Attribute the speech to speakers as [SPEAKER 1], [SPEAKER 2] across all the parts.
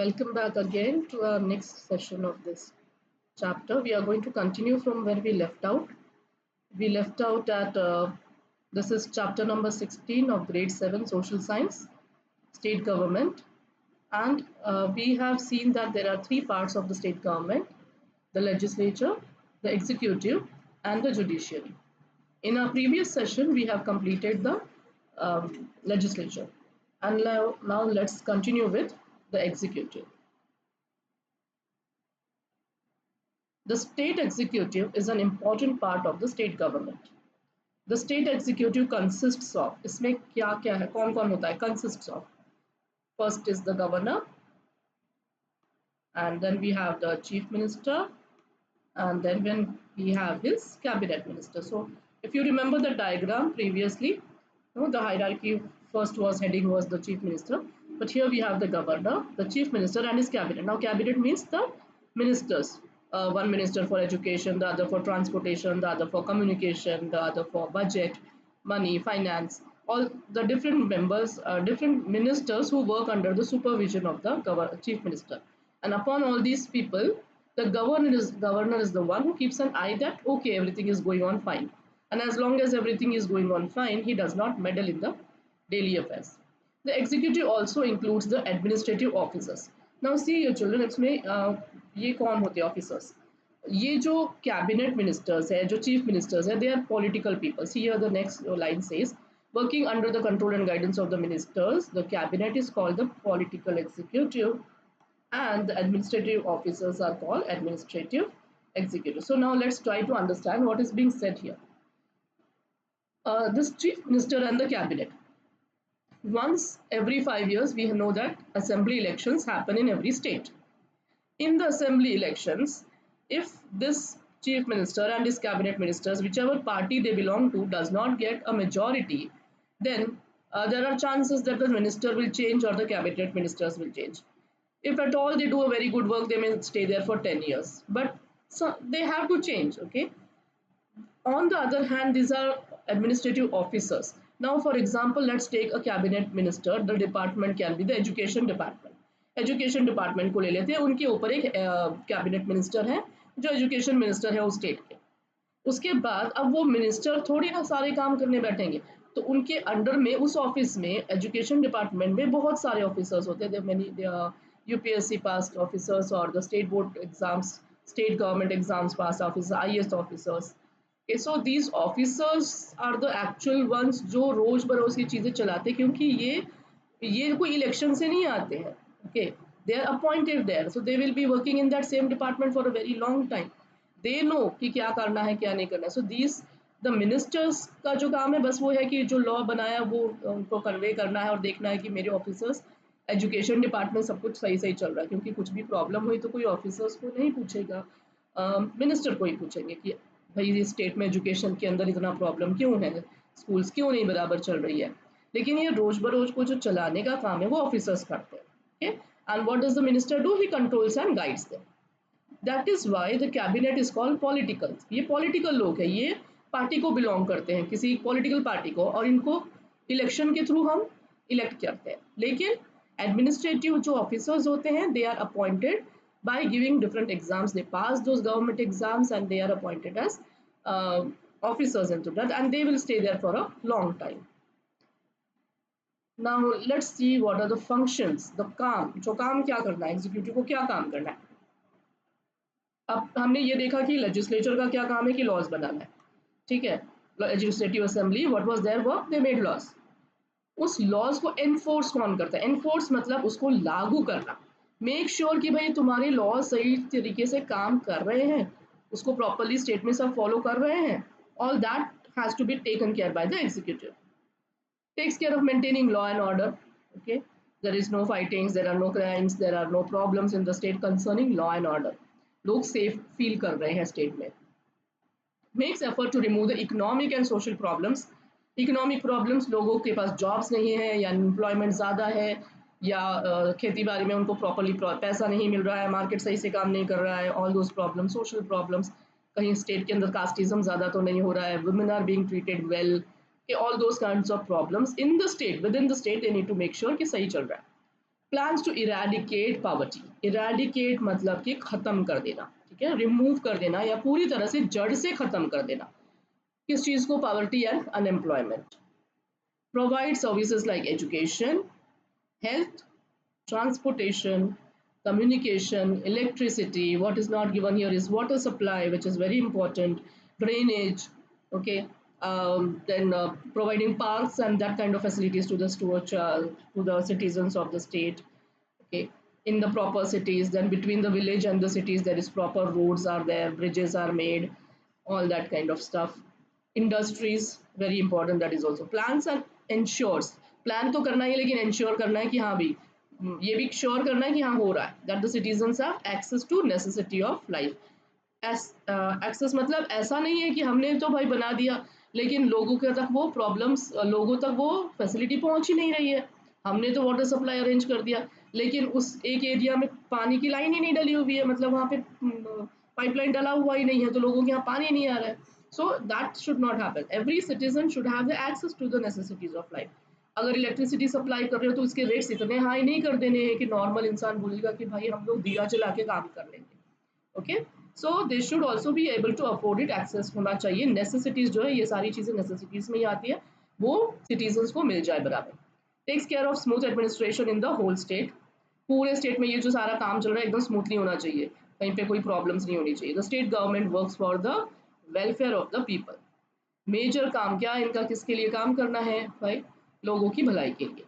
[SPEAKER 1] Welcome back again to our next session of this chapter. We are going to continue from where we left out. We left out at this is chapter number 16 of grade 7 social science, state government. And we have seen that there are three parts of the state government: the legislature, the executive, and the judiciary. In our previous session, we have completed the legislature. And now let's continue with the executive. The state executive is an important part of the state government. The state executive consists of, इसमें क्या क्या है, कौन कौन होता है, consists of. First is the governor, and then we have the chief minister, and then when we have his cabinet minister. So if you remember the diagram previously, the hierarchy first was heading was the chief minister, but here we have the governor, the chief minister, and his cabinet. Now cabinet means the ministers. One minister for education, the other for transportation, the other for communication, the other for budget, money, finance. All the different members, different ministers who work under the supervision of the chief minister. And upon all these people, the governor is the one who keeps an eye that okay, everything is going on fine. And as long as everything is going on fine, he does not meddle in the daily affairs. The executive also includes the administrative officers. Now see your children, इसमें ये कौन होते हैं officers? ये जो cabinet ministers है, जो chief ministers है, they are political people. See here the next line says, working under the control and guidance of the ministers, the cabinet is called the political executive, and the administrative officers are called administrative executive. So now let's try to understand what is being said here. This chief minister and the cabinet. Once every 5 years, we know that assembly elections happen in every state. In the assembly elections, if this chief minister and his cabinet ministers, whichever party they belong to, does not get a majority, then there are chances that the minister will change or the cabinet ministers will change. If at all they do a very good work, they may stay there for 10 years. But so they have to change, okay? On the other hand, these are administrative officers. Now, for example, let's take a cabinet minister. The department can be the education department. Education department को ले लेते हैं, उनके ऊपर एक cabinet minister है जो education minister है उस स्टेट के. उसके बाद अब वो मिनिस्टर थोड़ी ना सारे काम करने बैठेंगे, तो उनके अंडर में उस ऑफिस में एजुकेशन डिपार्टमेंट में बहुत सारे ऑफिसर्स होते हैं. यूपीएससी पास ऑफिसर्स और the state board exams, state government exams pass officer, IAS officers. So these officers are the actual ones जो रोज बरोज की चीज़ें चलाते हैं, क्योंकि ये कोई इलेक्शन से नहीं आते हैं. Okay, they are appointed there, so they will be working in that same department for a very long time. They know कि क्या करना है क्या नहीं करना है. So these the ministers का जो काम है बस वो है कि जो लॉ बनाया वो उनको कन्वे करना है और देखना है कि मेरे ऑफिसर्स एजुकेशन डिपार्टमेंट सब कुछ सही सही चल रहा है, क्योंकि कुछ भी प्रॉब्लम हुई तो कोई ऑफिसर्स को नहीं पूछेगा, मिनिस्टर को ही पूछेंगे कि भाई ये स्टेट में एजुकेशन के अंदर इतना प्रॉब्लम क्यों है, स्कूल्स क्यों नहीं बराबर चल रही है. लेकिन ये रोज बरोज को जो चलाने का काम है वो ऑफिसर्स करते हैं. Okay? And what does the minister do? He controls and guides them. That is why the cabinet is called political. ये political लोग हैं, ये पार्टी को belong करते हैं, किसी political पार्टी को, और इनको इलेक्शन के थ्रू हम इलेक्ट करते हैं. लेकिन एडमिनिस्ट्रेटिव जो ऑफिसर्स होते हैं, they are appointed by giving different exams. They pass those government exams and they are appointed as officers into that, and they will stay there for a long time. Now let's see what are the functions, the काम, जो काम क्या करना है, executive को क्या काम करना है. अब हमने ये देखा कि लेजिस्लेचर का क्या काम है कि लॉज बनाना है, ठीक है. Legislative assembly, what was their work, they made laws. उस लॉज को एनफोर्स कौन करता है? एनफोर्स मतलब उसको लागू करना, मेक श्योर कि भाई तुम्हारे लॉ सही तरीके से काम कर रहे हैं, उसको प्रॉपरली स्टेट में सब फॉलो कर रहे हैं. All that has to be taken care by the executive. Takes care of maintaining law and order. Okay, there is no fightings, there are no crimes, there are no problems in the state concerning law and order. लोग safe feel कर रहे हैं state में. Makes effort to remove the economic and social problems. Economic problems, लोगों के पास jobs नहीं है या employment ज़्यादा है या खेती बाड़ी में उनको properly पैसा नहीं मिल रहा है, market सही से काम नहीं कर रहा है. All those problems, social problems, कहीं state के अंदर casteism ज़्यादा तो नहीं हो रहा है, women are being treated well. Okay, all those kinds of problems in the state, within the state, they need to make sure कि सही चल रहा है. Plans to eradicate poverty, eradicate मतलब कि खत्म कर देना, ठीक है, रिमूव कर देना या पूरी तरह से जड़ से खत्म कर देना किस चीज को, poverty and unemployment. Provide services like education, health, transportation, communication, electricity. What is not given here is water supply, which is very important, drainage, okay, then providing parks and that kind of facilities to the steward, to the citizens of the state, okay, in the proper cities. Then between the village and the cities, there is proper roads are there, bridges are made, all that kind of stuff. Industries, very important, that is also. Plans and ensures, plan तो करना ही, लेकिन ensure करना है कि हाँ भी, ये भी श्योर करना है कि हाँ हो रहा है, that the citizens have access to necessity of life. Access मतलब ऐसा नहीं है कि हमने तो भाई बना दिया लेकिन लोगों के तक वो प्रॉब्लम्स, लोगों तक वो फैसिलिटी पहुंच ही नहीं रही है। हमने तो वाटर सप्लाई अरेंज कर दिया लेकिन उस एक एरिया में पानी की लाइन ही नहीं डली हुई है, मतलब वहाँ पे पाइपलाइन डला हुआ ही नहीं है, तो लोगों के यहाँ पानी नहीं आ रहा है। So that should not happen. Every citizen should have the access to the necessities of life. अगर इलेक्ट्रिसिटी सप्लाई कर रहे हो तो उसके रेट्स इतने हाई नहीं कर देने हैं कि नॉर्मल इंसान बोलेगा कि भाई हम लोग दिया जला के काम कर लेंगे, okay. So they should also be able to afford it, access होना चाहिए। नेसेसिटीज जो है, ये सारी चीज़ें नेसेसिटीज में ही आती है, वो सिटीजन्स को मिल जाए बराबर। Takes care of smooth administration in the whole state, पूरे स्टेट में ये जो सारा काम चल रहा है एकदम स्मूथली होना चाहिए, कहीं पे कोई प्रॉब्लम्स नहीं होनी चाहिए। The state government works for the welfare of the people, major काम क्या है इनका, किसके लिए काम करना है भाई, लोगों की भलाई के लिए,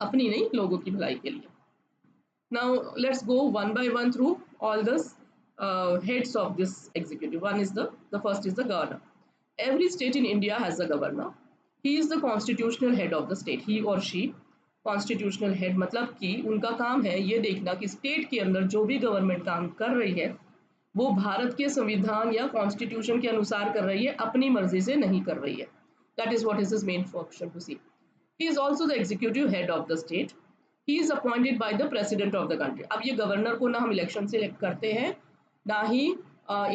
[SPEAKER 1] अपनी नहीं, लोगों की भलाई के लिए। Now let's go one by one through all the heads of this executive. One is the first is the governor. Every state in India has a governor. He is the constitutional head of the state. He or she constitutional head मतलब कि उनका काम है ये देखना कि state के अंदर जो भी गवर्नमेंट काम कर रही है वो भारत के संविधान या कॉन्स्टिट्यूशन के अनुसार कर रही है, अपनी मर्जी से नहीं कर रही है। That is what is his main function to see. He is also the executive head of the state. He is appointed by the president of the country. अब ये गवर्नर को ना हम इलेक्शन से इलेक्ट करते हैं, ना ही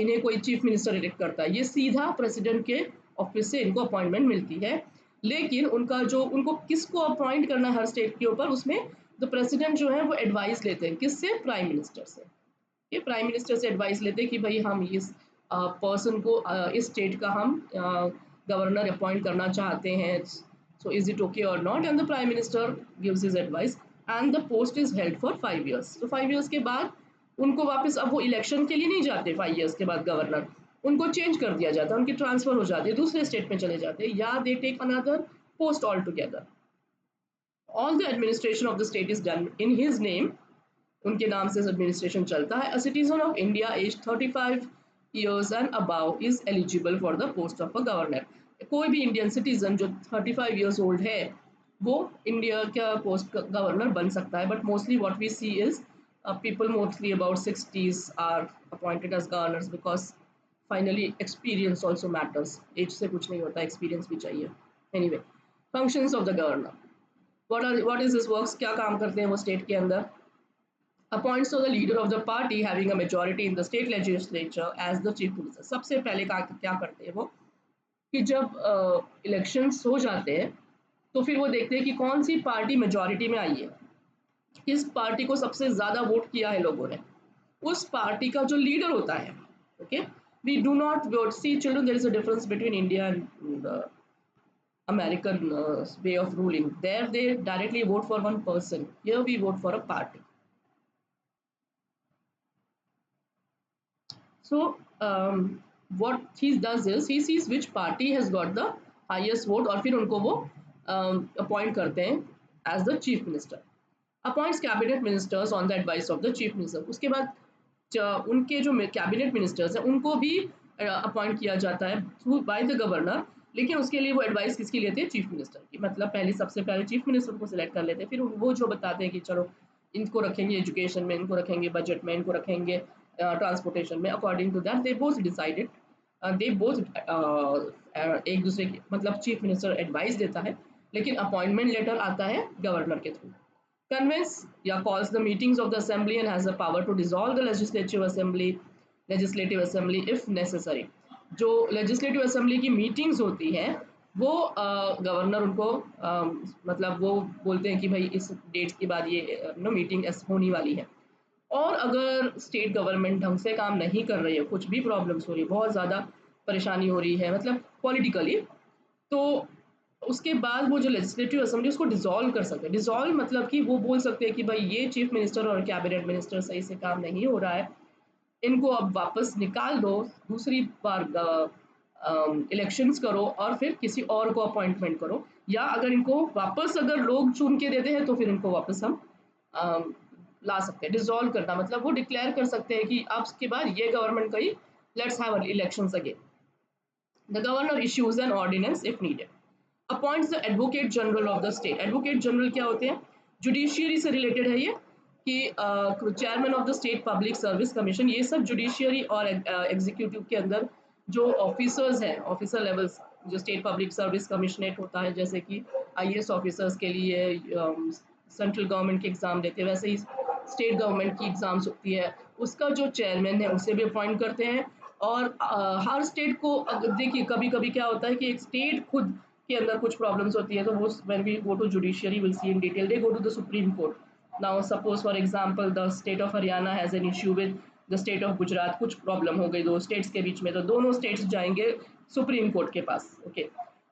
[SPEAKER 1] इन्हें कोई चीफ मिनिस्टर इलेक्ट करता है, ये सीधा प्रेसिडेंट के ऑफिस से इनको अपॉइंटमेंट मिलती है। लेकिन उनका जो, उनको किसको अपॉइंट करना है हर स्टेट के ऊपर, उसमें द प्रेसिडेंट जो है वो एडवाइस लेते हैं, किससे, प्राइम मिनिस्टर से। ये प्राइम मिनिस्टर से एडवाइस लेते हैं कि भाई हम इस पर्सन को इस स्टेट का हम गवर्नर अपॉइंट करना चाहते हैं, so is it okay or not, and the prime minister gives his advice and the post is held for 5 years. so 5 years के बाद उनको वापस, अब वो इलेक्शन के लिए नहीं जाते 5 years के बाद गवर्नर, उनको चेंज कर दिया जाता है, उनकी ट्रांसफर हो जाती है, दूसरे स्टेट में चले जाते हैं, या they take another post all together. All the administration of the state is done in his name, उनके नाम से एडमिनिस्ट्रेशन चलता है। A citizen of India age 35 years and above is eligible for the post of a governor. कोई भी Indian citizen जो 35 years old है वो इंडिया का पोस्ट गवर्नर बन सकता है, but mostly what we see is people mostly about 60s are appointed as governors because finally experience also matters, age से कुछ नहीं होता, experience भी चाहिए। anyway, functions of the governor, what is his works, क्या काम करते हैं वो स्टेट के अंदर। appoints to the leader of the party having a majority in the state legislature as the chief minister। सबसे पहले क्या करते हैं वो कि जब इलेक्शंस हो जाते हैं तो फिर वो देखते हैं कि कौन सी पार्टी मेजॉरिटी में आई है, किस पार्टी को सबसे ज़्यादा वोट किया है लोगों ने, उस पार्टी का जो लीडर होता है। Okay, we do not vote, see children, there is a difference between India and American way of ruling. There they directly vote for one person. Here we vote for a party. So what he does is he sees which party has got the highest vote और फिर उनको वो appoint करते हैं as the chief minister. Appoints cabinet ministers on the advice of the chief minister. उसके बाद उनके जो कैबिनेट मिनिस्टर्स हैं उनको भी अपॉइंट किया जाता है थ्रू बाय द गवर्नर, लेकिन उसके लिए वो एडवाइस किसकी लेते हैं, चीफ मिनिस्टर की। मतलब पहले सबसे पहले चीफ मिनिस्टर को सिलेक्ट कर लेते हैं, फिर वो जो बताते हैं कि चलो इनको रखेंगे एजुकेशन में, इनको रखेंगे बजट में, इनको रखेंगे ट्रांसपोर्टेशन में, according to that they both decided, they both एक दूसरे की, मतलब चीफ मिनिस्टर एडवाइस देता है लेकिन अपॉइंटमेंट लेटर आता है गवर्नर के थ्रू। Convenes या calls the meetings of the assembly and has the power to dissolve the legislative assembly if necessary। जो legislative assembly की meetings होती हैं वो गवर्नर उनको मतलब वो बोलते हैं कि भाई इस डेट के बाद ये मीटिंग होने वाली है। और अगर स्टेट गवर्नमेंट ढंग से काम नहीं कर रही है, कुछ भी प्रॉब्लम्स हो रही है, बहुत ज़्यादा परेशानी हो रही है मतलब पॉलिटिकली, तो उसके बाद वो जो लेजिस्लेटिव असेंबली उसको डिसॉल्व कर सकते हैं। डिसॉल्व मतलब कि वो बोल सकते हैं कि भाई ये चीफ मिनिस्टर और कैबिनेट मिनिस्टर सही से काम नहीं हो रहा है, इनको अब वापस निकाल दो, दूसरी बार इलेक्शंस करो और फिर किसी और को अपॉइंटमेंट करो, या अगर इनको वापस अगर लोग चुन के देते हैं तो फिर इनको वापस हम अम, ला सकते हैं। डिसॉल्व करना मतलब वो डिक्लेयर कर सकते हैं कि अब के बाद ये गवर्नमेंट गई, let's have elections again. The governor issues an ordinance if needed, appoints the advocate general of the state. Advocate general क्या होते हैं? जुडिशियरी से रिलेटेड है ये, कि chairman of the state public service commission, ये सब जुडिशियरी और एग्जीक्यूटिव के अंदर जो ऑफिसर्स हैं, ऑफिसर लेवल्स, जो स्टेट पब्लिक सर्विस कमिश्नरेट होता है, जैसे कि आईएएस ऑफिसर्स के लिए सेंट्रल गवर्नमेंट के एग्जाम देते हैं, वैसे ही स्टेट गवर्नमेंट की एग्जाम्स होती है, उसका जो चेयरमैन है उसे भी अपॉइंट करते हैं। और हर स्टेट को देखिए कभी कभी क्या होता है कि एक स्टेट खुद के अंदर कुछ प्रॉब्लम्स होती है, तो वो when we go to judiciary will see in detail, they go to the supreme court. Now suppose for example the state of Haryana has an issue with the state of Gujarat, कुछ problem हो गई दो states के बीच में, तो दोनों states जाएंगे supreme court के पास। ओके,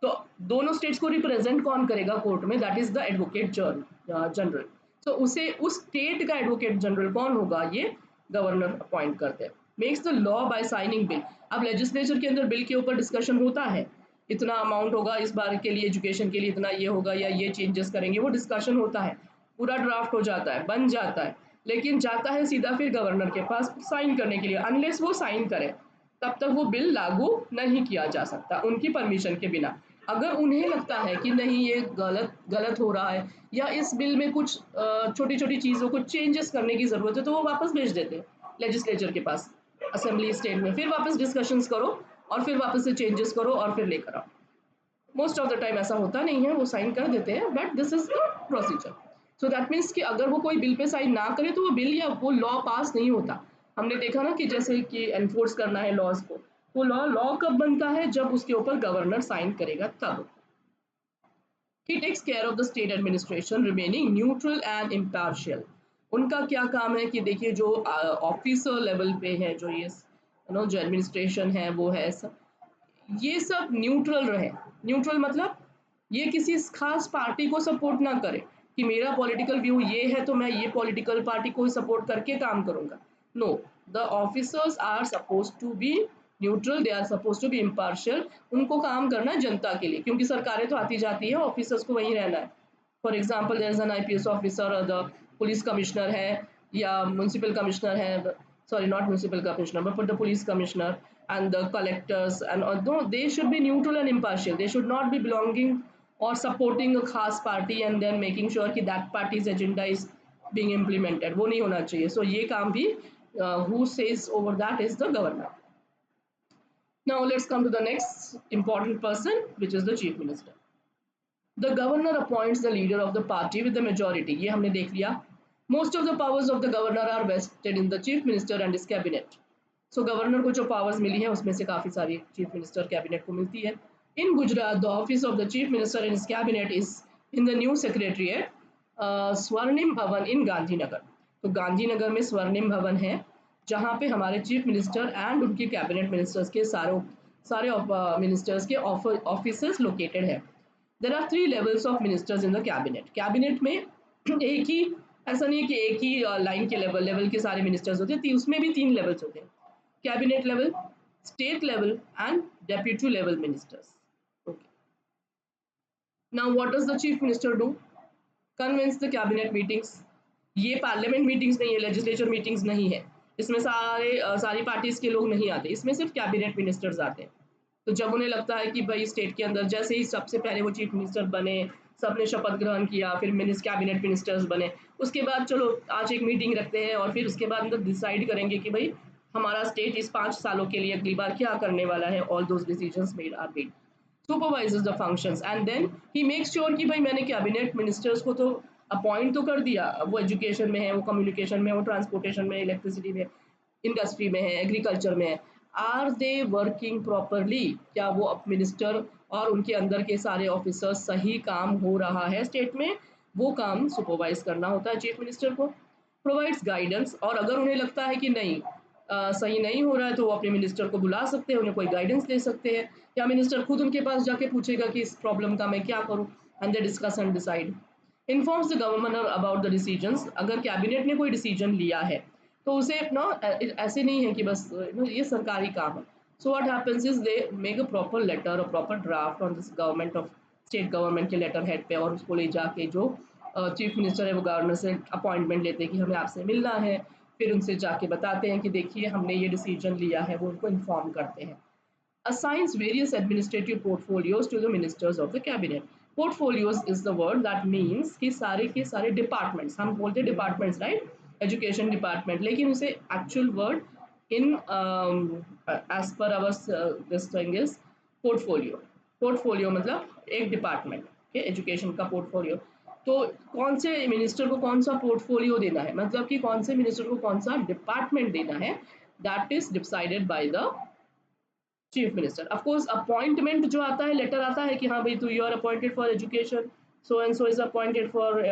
[SPEAKER 1] तो दोनों स्टेट्स को रिप्रेजेंट कौन करेगा कोर्ट में? That is the advocate general. तो उसे उस स्टेट का एडवोकेट जनरल कौन होगा? ये गवर्नर अपॉइंट करते हैं। Makes the law by signing bill. अब लेजिस्लेचर के अंदर बिल के ऊपर डिस्कशन होता है, इतना अमाउंट होगा इस बार के लिए, एजुकेशन के लिए इतना ये होगा या ये चेंजेस करेंगे, वो डिस्कशन होता है, पूरा ड्राफ्ट हो जाता है, बन जाता है, लेकिन जाता है सीधा फिर गवर्नर के पास साइन करने के लिए। अनलेस वो साइन करे तब तक वो बिल लागू नहीं किया जा सकता उनकी परमिशन के बिना। अगर उन्हें लगता है कि नहीं ये गलत गलत हो रहा है या इस बिल में कुछ छोटी छोटी चीज़ों को चेंजेस करने की ज़रूरत है, तो वो वापस भेज देते हैं लेजिस्लेचर के पास, असेंबली स्टेट में, फिर वापस डिस्कशंस करो और फिर वापस से चेंजेस करो और फिर लेकर आओ। मोस्ट ऑफ द टाइम ऐसा होता नहीं है, वो साइन कर देते हैं, but this is the procedure. So that means कि अगर वो कोई बिल पे साइन ना करे तो वो बिल या वो लॉ पास नहीं होता। हमने देखा ना कि जैसे कि एनफोर्स करना है लॉज को, वो लॉ लॉ कब बनता है? जब उसके ऊपर गवर्नर साइन करेगा तब। He takes care of the state administration remaining neutral and impartial. उनका क्या काम है कि देखिए जो ऑफिसर लेवल पे है, जो ये जो एडमिनिस्ट्रेशन है वो है सब, ये सब न्यूट्रल रहे। न्यूट्रल मतलब ये किसी खास पार्टी को सपोर्ट ना करे कि मेरा पॉलिटिकल व्यू ये है तो मैं ये पॉलिटिकल पार्टी को सपोर्ट करके काम करूंगा। No, the officers are suppose to be neutral, they are suppose to be impartial. उनको काम करना है जनता के लिए, क्योंकि सरकारें तो आती जाती है, ऑफिसर्स को वहीं रहना है। For example there is an IPS officer और द पुलिस कमिश्नर है या म्यूनसिपल कमिश्नर है, sorry not municipal commissioner but the police commissioner and the collectors, and although they should be neutral and impartial, they should not be belonging or supporting a khas party and then making sure कि that party's agenda is being implemented, वो नहीं होना चाहिए। So ये काम भी who says over that is the governor. Now let's come to the next important person, which is the chief minister. The governor appoints the leader of the party with the majority, ये हमने देख लिया। Most of the powers of the governor are vested in the chief minister and his cabinet. So governor को जो powers मिली है उसमें से काफ़ी सारी चीफ मिनिस्टर कैबिनेट को मिलती है। In Gujarat the office of the chief minister and his cabinet is in the new secretariat Swarnim Bhavan इन गांधीनगर। तो गांधीनगर में स्वर्णिम भवन है, जहाँ पे हमारे चीफ मिनिस्टर एंड उनके कैबिनेट मिनिस्टर्स के सारे सारे मिनिस्टर्स के ऑफिस लोकेटेड है। There are 3 levels of ministers in the cabinet. Cabinet में एक ही, ऐसा नहीं है कि एक ही लाइन के लेवल के सारे मिनिस्टर्स होते हैं, उसमें भी 3 लेवल्स होते हैं, cabinet level, state level, and deputy level ministers. Okay. Now, what does the chief minister do? Convenes the cabinet meetings. ये पार्लियामेंट मीटिंग्स नहीं है, लेजिस्लेचर मीटिंग्स नहीं है, इसमें सारी पार्टीज के लोग नहीं आते, इसमें सिर्फ कैबिनेट मिनिस्टर्स आते हैं। तो जब उन्हें लगता है कि भाई स्टेट के अंदर जैसे ही सबसे पहले वो चीफ मिनिस्टर बने, सबने शपथ ग्रहण किया, फिर कैबिनेट मिनिस्टर्स बने, उसके बाद चलो आज एक मीटिंग रखते हैं और फिर उसके बाद अंदर डिसाइड करेंगे कि भाई हमारा स्टेट इस 5 सालों के लिए अगली बार क्या करने वाला है। All those decisions made are made, supervisors the functions and then he make sure कि भाई मैंने कैबिनेट मिनिस्टर्स को तो अपॉइंट तो कर दिया, वो एजुकेशन में है, वो कम्युनिकेशन में है, वो ट्रांसपोर्टेशन में, इलेक्ट्रिसिटी में, इंडस्ट्री में है, एग्रीकल्चर में है, आर दे वर्किंग प्रॉपरली? क्या वो अब मिनिस्टर और उनके अंदर के सारे ऑफिसर्स सही काम हो रहा है स्टेट में, वो काम सुपरवाइज करना होता है चीफ मिनिस्टर को। प्रोवाइड्स गाइडेंस, और अगर उन्हें लगता है कि नहीं सही नहीं हो रहा है तो वो अपने मिनिस्टर को बुला सकते हैं, उन्हें कोई गाइडेंस दे सकते हैं, या मिनिस्टर खुद उनके पास जाके पूछेगा कि इस प्रॉब्लम का मैं क्या करूँ, and they discuss and decide. Informs the governor about the decisions, अगर कैबिनेट ने कोई डिसीजन लिया है तो उसे अपना ऐसे नहीं है कि बस ये सरकारी काम है। So what happens is they make a proper letter, a proper draft on this government of state government के लेटर हेड पे, और उसको ले जाके जो चीफ मिनिस्टर है वो गवर्नर से अपॉइंटमेंट लेते हैं कि हमें आपसे मिलना है, फिर उनसे जाके बताते हैं कि देखिए हमने ये डिसीजन लिया है, वो उनको इन्फॉर्म करते हैं। Assigns various administrative portfolios to the ministers of the cabinet. Portfolios is the word that means कि सारे के सारे departments, हम बोलते हैं departments right, education department, लेकिन उसे actual word in as per our this thing is portfolio. Portfolio मतलब एक department के education का portfolio। तो कौन से मिनिस्टर को कौन सा पोर्टफोलियो देना है, मतलब कि कौन से मिनिस्टर को कौन सा डिपार्टमेंट देना है, that is decided by the chief minister. Of course appointment जो आता है, लेटर आता है कि हाँ भाई तू you are appointed for education, so and so is appointed for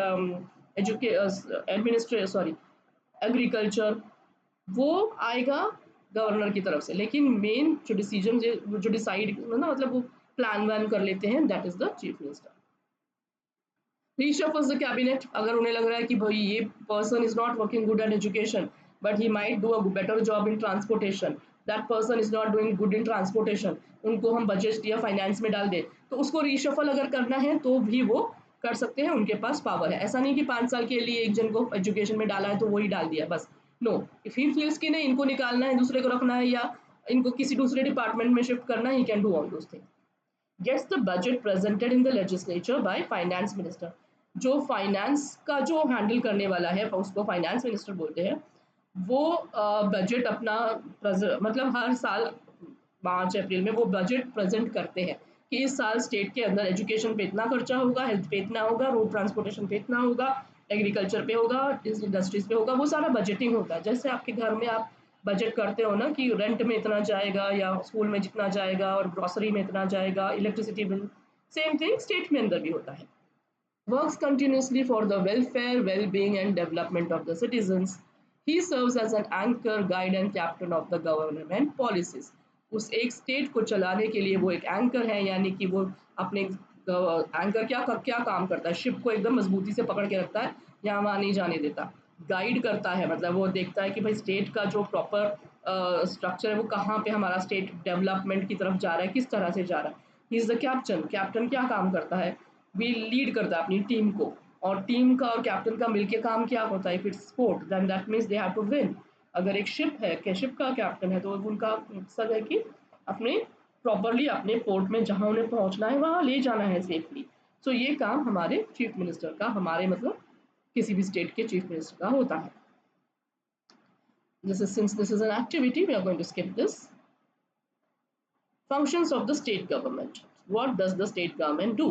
[SPEAKER 1] administration, sorry agriculture, वो आएगा गवर्नर की तरफ से, लेकिन मेन जो डिसीजन जो डिसाइड ना मतलब वो प्लान वैन कर लेते हैं, that is the chief minister. reshuffles the cabinet, अगर उन्हें लग रहा है कि भाई ये person is not working good at education but he might do a better job in transportation, that person is not doing good in transportation, उनको हम बजट या फाइनेंस में डाल दें, तो उसको रीशफल अगर करना है तो भी वो कर सकते हैं, उनके पास पावर है। ऐसा नहीं कि 5 साल के लिए एक जन को एजुकेशन में डाला है तो वही डाल दिया बस, नो, इफ ही फील्स कि नहीं इनको निकालना है, दूसरे को रखना है, या इनको किसी दूसरे डिपार्टमेंट में शिफ्ट करना है, he can do all those things. Gets the budget presented in the legislature by finance minister, जो फाइनेंस का जो हैंडल करने वाला है उसको फाइनेंस मिनिस्टर बोलते हैं। वो बजट अपना मतलब हर साल 5 अप्रैल में वो बजट प्रेजेंट करते हैं कि इस साल स्टेट के अंदर एजुकेशन पे इतना खर्चा होगा, हेल्थ पे इतना होगा, रोड ट्रांसपोर्टेशन पे इतना होगा, एग्रीकल्चर पे होगा, इंडस्ट्रीज पे होगा, वो सारा बजटिंग होता है। जैसे आपके घर में आप बजट करते हो ना कि रेंट में इतना जाएगा या स्कूल में जितना जाएगा और ग्रोसरी में इतना जाएगा, electricity bill, same thing state में अंदर भी होता है। Works continuously for the welfare, well-being and development of the citizens. He serves as an anchor, guide and captain of the government policies. उस एक स्टेट को चलाने के लिए वो एक एंकर है, यानी कि वो अपने एंकर क्या काम करता है, शिप को एकदम मजबूती से पकड़ के रखता है, यहाँ वहाँ नहीं जाने देता। गाइड करता है, मतलब वो देखता है कि भाई स्टेट का जो प्रॉपर स्ट्रक्चर है वो कहाँ पे हमारा स्टेट डेवलपमेंट की तरफ जा रहा है, किस तरह से जा रहा है। He is the captain. Captain क्या काम करता है, भी लीड करता है अपनी टीम को, और टीम का और कैप्टन का मिलके काम क्या होता है, if it's sport then that means they have to win. अगर एक शिप है कि शिप का कैप्टन है तो उनका मकसद है कि अपने प्रॉपरली अपने पोर्ट में जहाँ उन्हें पहुँचना है वहाँ ले जाना है सेफली। सो ये काम हमारे चीफ मिनिस्टर का, हमारे मतलब किसी भी स्टेट के चीफ मिनिस्टर का होता है। This is, since this is an activity, we are going to skip this. Functions of the state government. What does the state government do?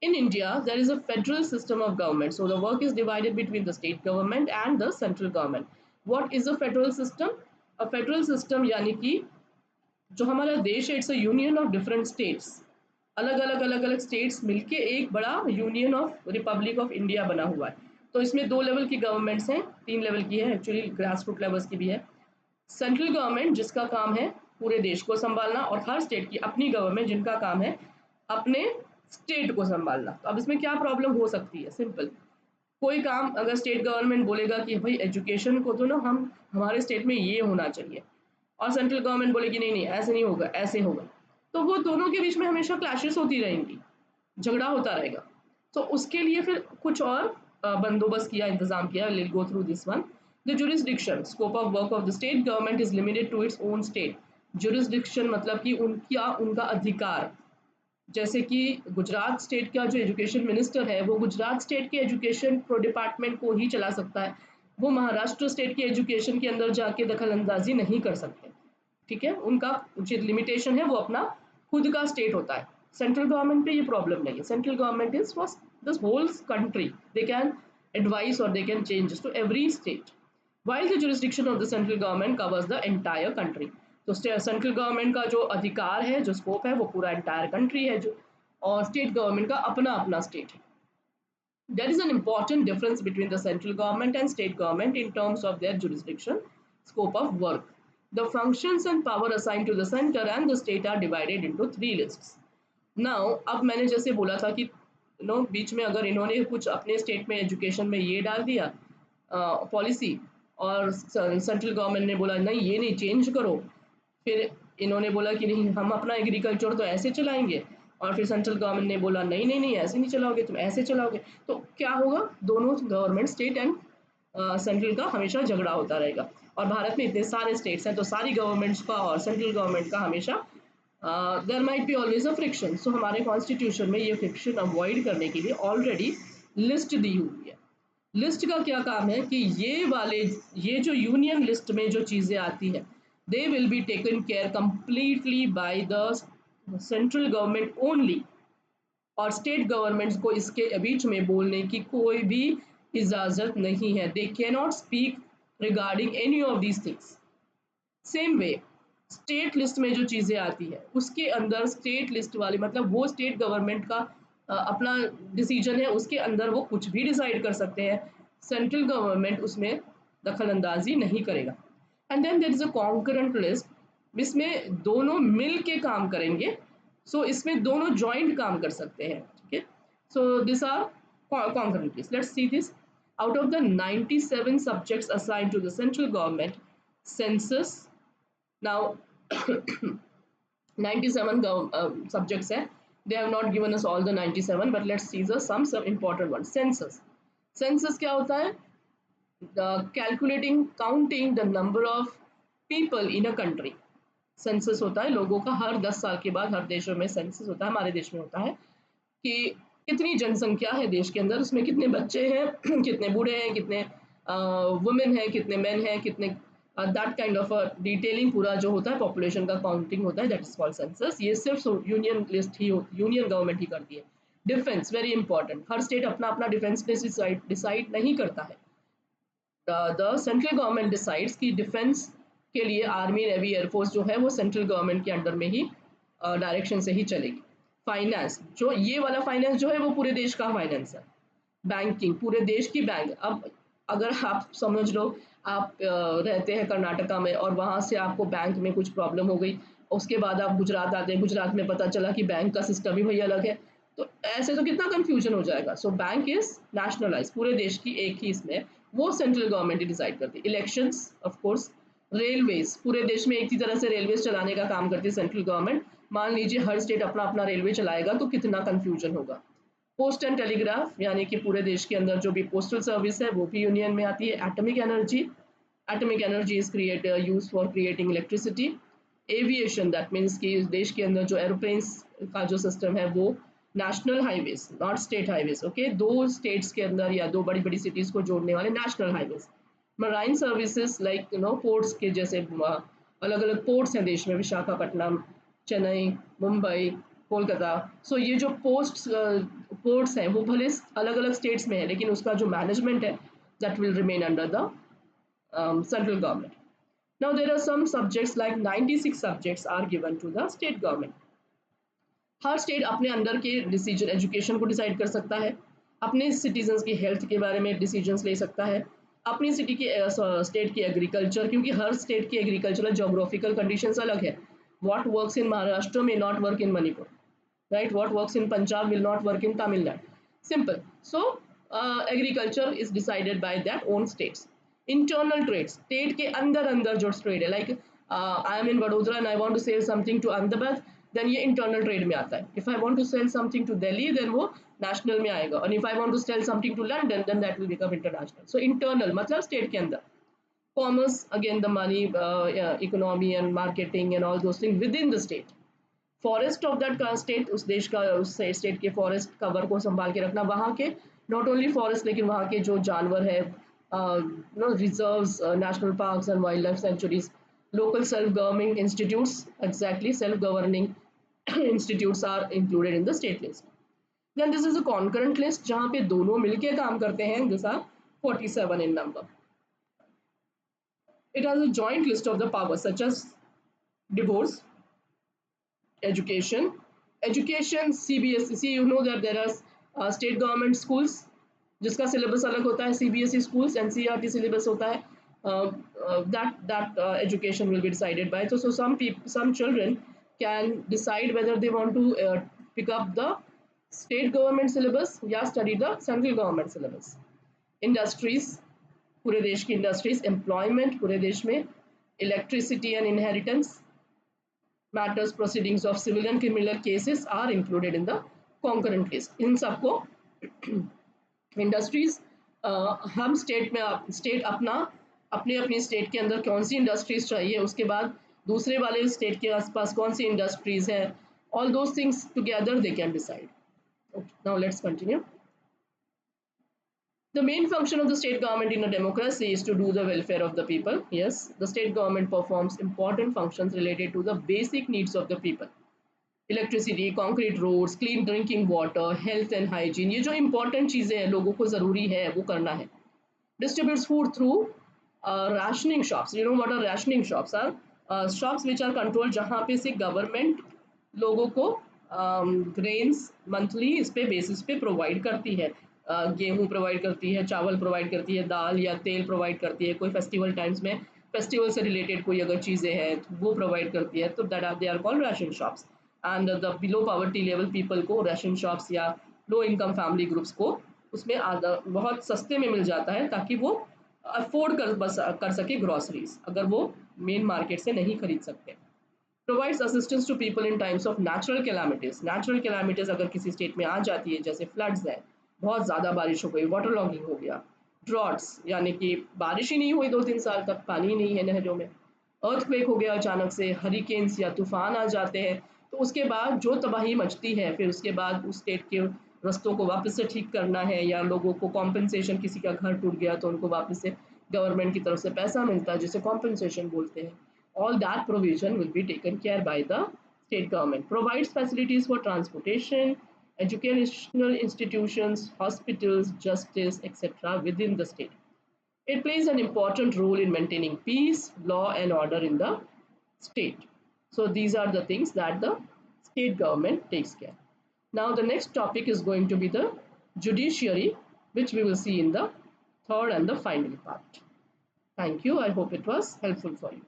[SPEAKER 1] In India, there is a federal system of government. So the work is divided between the state government and the central government. What is a federal system? A federal system यानी कि जो हमारा देश है, it's a union of different states, अलग अलग states मिलके एक बड़ा union of Republic of India बना हुआ है। तो इसमें 2 लेवल की गवर्नमेंट्स हैं, 3 लेवल की है एक्चुअली, ग्रास रूट लेवल्स की भी है। सेंट्रल गवर्नमेंट जिसका काम है पूरे देश को संभालना, और हर स्टेट की अपनी गवर्नमेंट जिनका काम है अपने स्टेट को संभालना। तो अब इसमें क्या प्रॉब्लम हो सकती है, सिंपल, कोई काम अगर स्टेट गवर्नमेंट बोलेगा कि भाई एजुकेशन को तो ना हम हमारे स्टेट में ये होना चाहिए, और सेंट्रल गवर्नमेंट बोलेगी नहीं नहीं ऐसे नहीं होगा ऐसे होगा, तो वो दोनों के बीच में हमेशा क्लैशेस होती रहेंगी, झगड़ा होता रहेगा। तो उसके लिए फिर कुछ और बंदोबस्त किया, इंतजाम किया। Let's go through this one. The jurisdiction scope of work of the state government is limited to its own state. Jurisdiction मतलब कि उनका अधिकार, जैसे कि गुजरात स्टेट का जो एजुकेशन मिनिस्टर है वो गुजरात स्टेट के एजुकेशन डिपार्टमेंट को ही चला सकता है, वो महाराष्ट्र स्टेट के एजुकेशन के अंदर जाके दखल अंदाजी नहीं कर सकते। ठीक है, उनका जो लिमिटेशन है वो अपना खुद का स्टेट होता है। सेंट्रल गवर्नमेंट पे ये प्रॉब्लम नहीं है। Central government is for this whole country, they can advise और they can changes to every state, while the jurisdiction of the central government covers the entire country. तो central government का जो अधिकार है, जो स्कोप है, वो पूरा एंटायर कंट्री है, जो और स्टेट गवर्नमेंट का अपना अपना स्टेट है. There is an important difference between the central government and state government in terms of their jurisdiction, scope of work. The functions and power assigned to the center and the state are divided into three lists. Now, अब मैंने जैसे बोला था कि बीच में अगर इन्होंने कुछ अपने स्टेट में एजुकेशन में ये डाल दिया पॉलिसी, और सेंट्रल गवर्नमेंट ने बोला नहीं ये नहीं चेंज करो, फिर इन्होंने बोला कि नहीं हम अपना एग्रीकल्चर तो ऐसे चलाएंगे, और फिर सेंट्रल गवर्नमेंट ने बोला नहीं नहीं नहीं ऐसे नहीं चलाओगे तुम, ऐसे चलाओगे, तो क्या होगा, दोनों गवर्नमेंट स्टेट एंड सेंट्रल का हमेशा झगड़ा होता रहेगा. और भारत में इतने सारे स्टेट्स हैं तो सारी गवर्नमेंट्स का और सेंट्रल गवर्नमेंट का हमेशा there might be always a friction. So हमारे कॉन्स्टिट्यूशन में ये फ्रिक्शन अवॉइड करने के लिए ऑलरेडी लिस्ट दी हुई है. लिस्ट का क्या काम है कि ये जो यूनियन लिस्ट में जो चीज़ें आती है they will be taken care completely by the central government only, और स्टेट गवर्नमेंट्स को इसके बीच में बोलने की कोई भी इजाज़त नहीं है. They can not speak regarding any of these things. Same way state list में जो चीज़ें आती है उसके अंदर स्टेट लिस्ट वाले मतलब वो स्टेट गवर्नमेंट का अपना डिसीजन है, उसके अंदर वो कुछ भी डिसाइड कर सकते हैं, सेंट्रल गवर्नमेंट उसमें दखल अंदाजी नहीं करेगा. And then there is a concurrent list, इसमें दोनों मिल के काम करेंगे. सो इसमें दोनों जॉइंट काम कर सकते हैं. ठीक है, so this are concurrent list. Let's see this. Out of the 97 subjects assigned to the central government, census, now 97 subjects hai. They have not given us all the 97, but let's see the some important ones. Census. Census क्या होता है? Calculating, counting the number of people in a country. Census होता है लोगों का, हर 10 साल के बाद हर देशों में सेंसस होता है. हमारे देश में होता है कि कितनी जनसंख्या है देश के अंदर, उसमें कितने बच्चे हैं, कितने बूढ़े हैं, कितने वुमेन हैं, कितने मेन हैं, कितने दैट काइंड ऑफ डिटेलिंग पूरा जो होता है पॉपुलेशन का काउंटिंग होता है, दैट इज कॉल्ड सेंसस. ये सिर्फ यूनियन लिस्ट ही यूनियन गवर्नमेंट ही करती है. डिफेंस वेरी इंपॉर्टेंट, हर स्टेट अपना अपना डिफेंस डिसाइड नहीं करता है. द सेंट्रल गवर्नमेंट डिसाइड्स कि डिफेंस के लिए आर्मी नेवी एयरफोर्स जो है वो सेंट्रल गवर्नमेंट के अंडर में ही डायरेक्शन से ही चलेगी. फाइनेंस, जो ये वाला फाइनेंस जो है वो पूरे देश का फाइनेंस है. बैंकिंग, पूरे देश की बैंक. अब अगर आप समझ लो आप रहते हैं कर्नाटका में और वहाँ से आपको बैंक में कुछ प्रॉब्लम हो गई, उसके बाद आप गुजरात आते हैं, गुजरात में पता चला कि बैंक का सिस्टम ही भैया अलग है, तो ऐसे तो कितना कन्फ्यूजन हो जाएगा. सो बैंक इज नेशनलाइज, पूरे देश की एक ही इसमें वो सेंट्रल गवर्नमेंट ही डिसाइड करती है. Elections of course. रेलवेज, पूरे देश में एक ही तरह से रेलवेज चलाने का काम करती है सेंट्रल गवर्नमेंट. मान लीजिए हर स्टेट अपना अपना रेलवे चलाएगा तो कितना कन्फ्यूजन होगा. पोस्ट एंड टेलीग्राफ, यानी कि पूरे देश के अंदर जो भी पोस्टल सर्विस है वो भी यूनियन में आती है. Atomic energy is use for creating electricity. Aviation, that means कि देश के अंदर जो एरोप्लेन्स का जो सिस्टम है वो. National highways, not state highways, okay, दो स्टेट्स के अंदर या दो बड़ी बड़ी सिटीज़ को जोड़ने वाले national highways. Marine services like ports के जैसे अलग अलग पोर्ट्स हैं देश में, विशाखापट्टनम, चेन्नई, मुंबई, कोलकाता. सो ये जो पोर्ट्स हैं वो भले अलग अलग स्टेट्स में है लेकिन उसका जो मैनेजमेंट है that will remain under the central government. Now there are some subjects like 96 subjects are given to the state government. हर स्टेट अपने अंदर के डिसीजन, एजुकेशन को डिसाइड कर सकता है, अपने सिटीजन्स की हेल्थ के बारे में डिसीजंस ले सकता है, अपनी सिटी की स्टेट की एग्रीकल्चर, क्योंकि हर स्टेट की एग्रीकल्चरल जोग्राफिकल कंडीशंस अलग है. What works in Maharashtra may not work in Manipur, right? What works in Punjab will not work in Tamil Nadu. Simple. So agriculture is decided by that own states. Internal trades, state के अंदर जो trade है, like I am in Vadodara and I want to sell something to Ahmedabad, then ये internal trade में आता है. If I want to sell something to Delhi, then वो national में आएगा. And if I want to sell something to London, then that will become international. So internal मतलब state के अंदर. Commerce, again the money, economy and marketing and all those things within the state. Forest of that state, उस देश का उस state के forest cover को संभाल के रखना, वहाँ के नॉट ओनली फॉरेस्ट लेकिन वहाँ के जो जानवर है, reserves, national parks and wild life sanctuaries. Local self governing institutes, exactly self governing institutes are included in the state list. Then this is a concurrent list जहाँ पे दोनों मिलके काम करते हैं. This are 47 in number. It has a joint list of the powers such as divorce, education. Education CBSE, see you know that there are state government schools जिसका syllabus अलग होता है, CBSE schools NCERT syllabus होता है, that education will be decided by. So some children can decide whether they want to pick up the state government syllabus या study the central government syllabus. Industries, पूरे देश की industries, employment पूरे देश में, electricity and inheritance, matters proceedings of civil and criminal cases are included in the concurrent list. इन सबको industries हम state में स्टेट अपना अपने अपनी स्टेट के अंदर कौन सी इंडस्ट्रीज चाहिए, उसके बाद दूसरे वाले स्टेट के आसपास कौन सी इंडस्ट्रीज है, all those things together they can decide. Okay, now let's continue. The main function of the state government in a democracy is to do the welfare of the people. Yes, the state government performs important functions related to the basic needs of the people. Electricity, concrete roads, clean drinking water, health and hygiene, ये जो important चीज़ें हैं लोगों को ज़रूरी है वो करना है. Distributes food through rationing shops. You know what are rationing shops are? Shops which are controlled जहाँ पे से government लोगों को grains monthly इस पे basis पे provide करती है. गेहूँ प्रोवाइड करती है, चावल प्रोवाइड करती है, दाल या तेल प्रोवाइड करती है, कोई फेस्टिवल टाइम्स में फेस्टिवल से रिलेटेड कोई अगर चीज़ें हैं तो वो प्रोवाइड करती है, तो that are they are called ration shops. And the below poverty level people को राशन शॉप्स या लो इनकम फैमिली ग्रुप्स को उसमें बहुत सस्ते में मिल जाता है ताकि वो अफोर्ड कर सके ग्रॉसरीज अगर वो मेन मार्केट से नहीं खरीद सकते. Provides assistance to people in times of natural calamities. Natural calamities अगर किसी स्टेट में आ जाती है जैसे फ्लड्स है, बहुत ज़्यादा बारिश हो गई, वाटर लॉगिंग हो गया, ड्रॉट्स यानी कि बारिश ही नहीं हुई 2-3 साल तक, पानी ही नहीं है नहरों में, अर्थक्वेक हो गया अचानक से, हरिकेन्स या तूफान आ जाते हैं, तो उसके बाद जो तबाही मचती है फिर उसके बाद उस स्टेट के रस्तों को वापस से ठीक करना है या लोगों को कॉम्पनसेशन, किसी का घर टूट गया तो उनको वापस से गवर्नमेंट की तरफ से पैसा मिलता है जिसे कॉम्पनसेशन बोलते हैं. All that provision will be taken care by the state government. Provides facilities for transportation, educational institutions, hospitals, justice, etc. within the state. It plays an important role in maintaining peace, law and order in the state. So these are the things that the state government takes care. Now the next topic is going to be the judiciary, which we will see in the third and the final part. Thank you. I hope it was helpful for you.